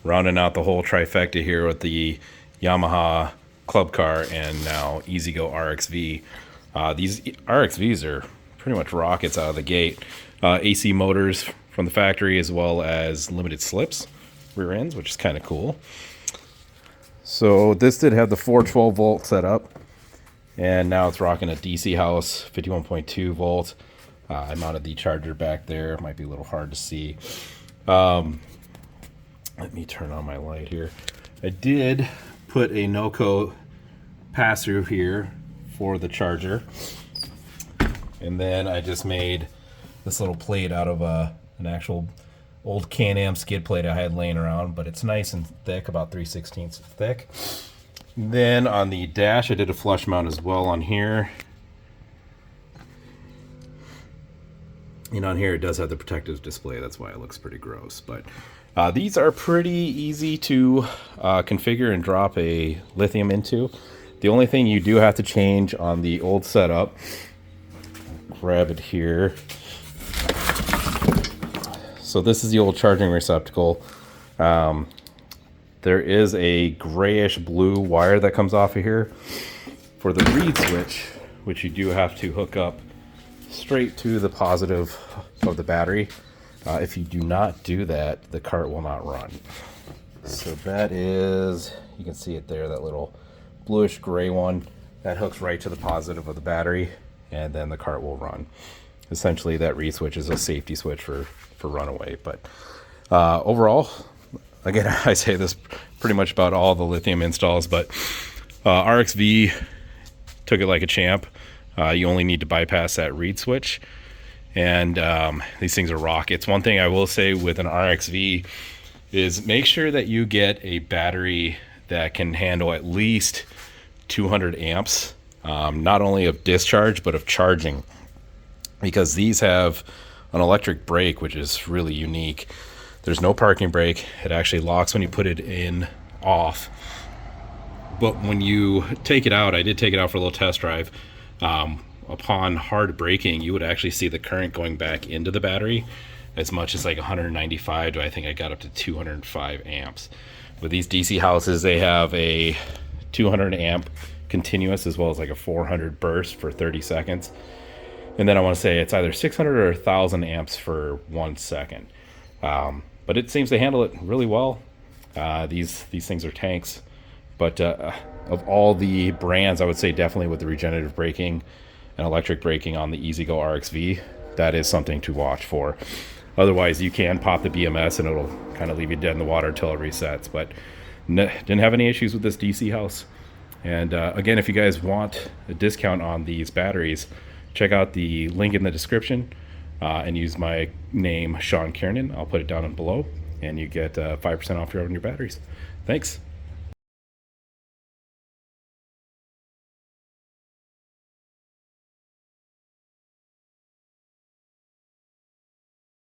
rounding out the whole trifecta here with the Yamaha club car and now EZGO RXV. These RXVs are pretty much rockets out of the gate. AC motors from the factory, as well as limited slips rear ends, which is kind of cool. So this did have the 412 volt setup, and now it's rocking a DC house 51.2 volt. I mounted the charger back there. It might be a little hard to see. Let me turn on my light here. I did put a no-co pass-through here for the charger, and then I just made this little plate out of an actual old Can-Am skid plate I had laying around, but it's nice and thick, about 3/16 thick. Then on the dash, I did a flush mount as well on here. And on here, it does have the protective display. That's why it looks pretty gross. But these are pretty easy to configure and drop a lithium into. The only thing you do have to change on the old setup, grab it here. So this is the old charging receptacle. There is a grayish blue wire that comes off of here for the reed switch, which you do have to hook up straight to the positive of the battery. If you do not do that, the cart will not run. So that is, you can see it there, that little bluish gray one that hooks right to the positive of the battery, and then the cart will run. Essentially, that reed switch is a safety switch for runaway. But overall, again, I say this pretty much about all the lithium installs, but RXV took it like a champ. You only need to bypass that reed switch, and these things are rockets. One thing I will say with an RXV is make sure that you get a battery that can handle at least 200 amps, not only of discharge, but of charging, because these have an electric brake, which is really unique. There's no parking brake. It actually locks when you put it in off. But when you take it out, I did take it out for a little test drive. Upon hard braking, you would actually see the current going back into the battery as much as like 195 to, I think I got up to 205 amps. With these DC houses, they have a 200 amp continuous as well as like a 400 burst for 30 seconds. And then I want to say it's either 600 or 1,000 amps for 1 second. But it seems to handle it really well. These things are tanks. But of all the brands, I would say definitely with the regenerative braking and electric braking on the EZGO RXV, that is something to watch for. Otherwise, you can pop the BMS and it'll kind of leave you dead in the water until it resets. But didn't have any issues with this DC house. And again, if you guys want a discount on these batteries, check out the link in the description and use my name, Sean Kiernan. I'll put it down below, and you get 5% off your batteries. Thanks.